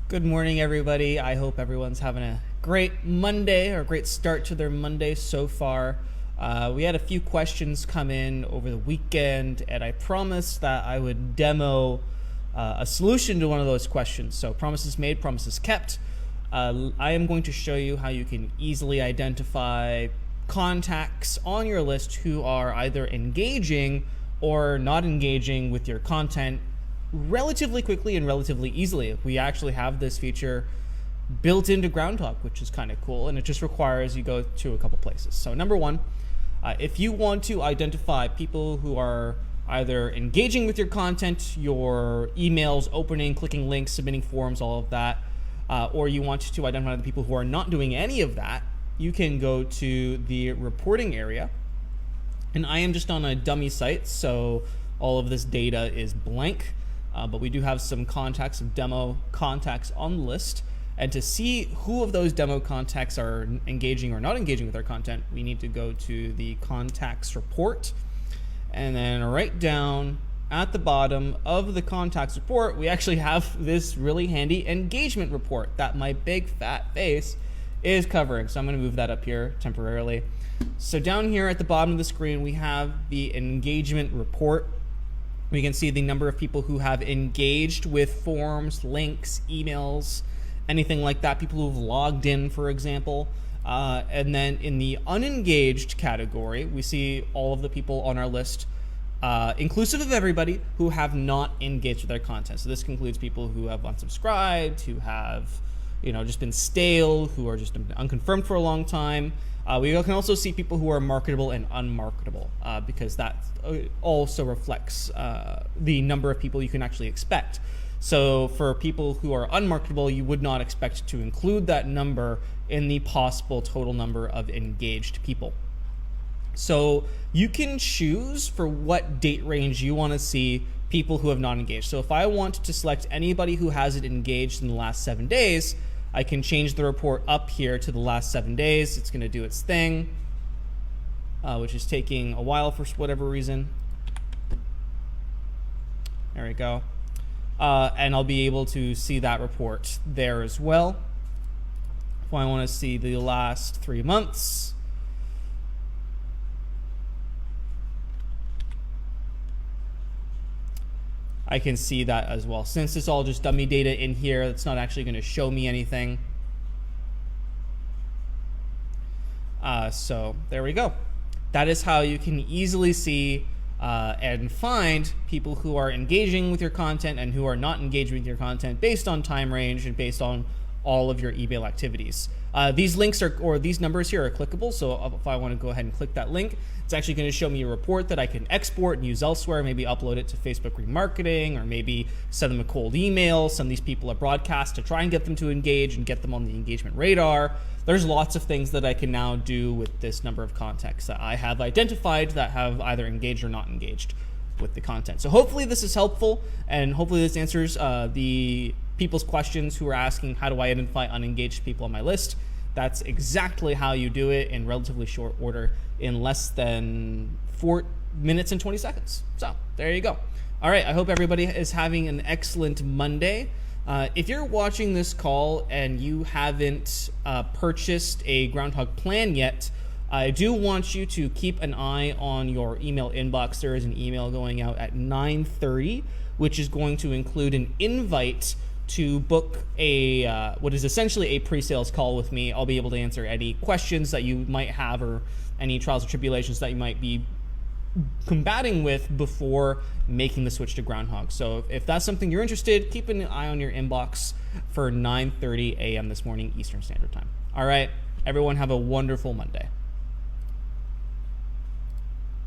Good morning, everybody. I hope everyone's having a great Monday or a great start to their Monday so far. We had a few questions come in over the weekend, and I promised that I would demo a solution to one of those questions. So promises made, promises kept. I am going to show you how you can easily identify contacts on your list who are either engaging or not engaging with your content relatively quickly and relatively easily. We actually have this feature built into Groundhogg, which is kind of cool, and it just requires you go to a couple places. So number one, if you want to identify people who are either engaging with your content, your emails, opening, clicking links, submitting forms, all of that, or you want to identify the people who are not doing any of that, you can go to the reporting area. And I am just on a dummy site, so all of this data is blank. But we do have some contacts, some demo contacts on the list. And to see who of those demo contacts are engaging or not engaging with our content, we need to go to the contacts report. And then right down at the bottom of the contacts report, we actually have this really handy engagement report that my big fat face is covering. So I'm going to move that up here temporarily. So down here at the bottom of the screen, we have the engagement report. We can see the number of people who have engaged with forms, links, emails, anything like that, people who've logged in, for example. And then in the unengaged category, we see all of the people on our list, inclusive of everybody, who have not engaged with our content. So this includes people who have unsubscribed, who have just been stale, who are just unconfirmed for a long time. We can also see people who are marketable and unmarketable because that also reflects the number of people you can actually expect. So for people who are unmarketable, you would not expect to include that number in the possible total number of engaged people. So you can choose for what date range you want to see people who have not engaged. So if I want to select anybody who hasn't engaged in the last 7 days, I can change the report up here to the last 7 days. It's going to do its thing, which is taking a while for whatever reason. There we go. And I'll be able to see that report there as well. If I want to see the last 3 months, I can see that as well. Since it's all just dummy data in here, it's not actually going to show me anything. So there we go. That is how you can easily see and find people who are engaging with your content and who are not engaging with your content based on time range and based on all of your email activities. These links or these numbers here are clickable. So if I want to go ahead and click that link, it's actually going to show me a report that I can export and use elsewhere, maybe upload it to Facebook remarketing, or maybe send them a cold email, send these people a broadcast to try and get them to engage and get them on the engagement radar. There's lots of things that I can now do with this number of contacts that I have identified that have either engaged or not engaged with the content. So hopefully this is helpful, and hopefully this answers the people's questions who are asking, how do I identify unengaged people on my list? That's exactly how you do it in relatively short order in less than 4 minutes and 20 seconds. So there you go. All right, I hope everybody is having an excellent Monday. If you're watching this call and you haven't purchased a Groundhogg plan yet, I do want you to keep an eye on your email inbox. There is an email going out at 9:30, which is going to include an invite to book a what is essentially a pre-sales call with me. I'll be able to answer any questions that you might have or any trials or tribulations that you might be combating with before making the switch to Groundhogg. So if that's something you're interested, keep an eye on your inbox for 9:30 a.m. this morning Eastern Standard Time. All right, everyone have a wonderful Monday.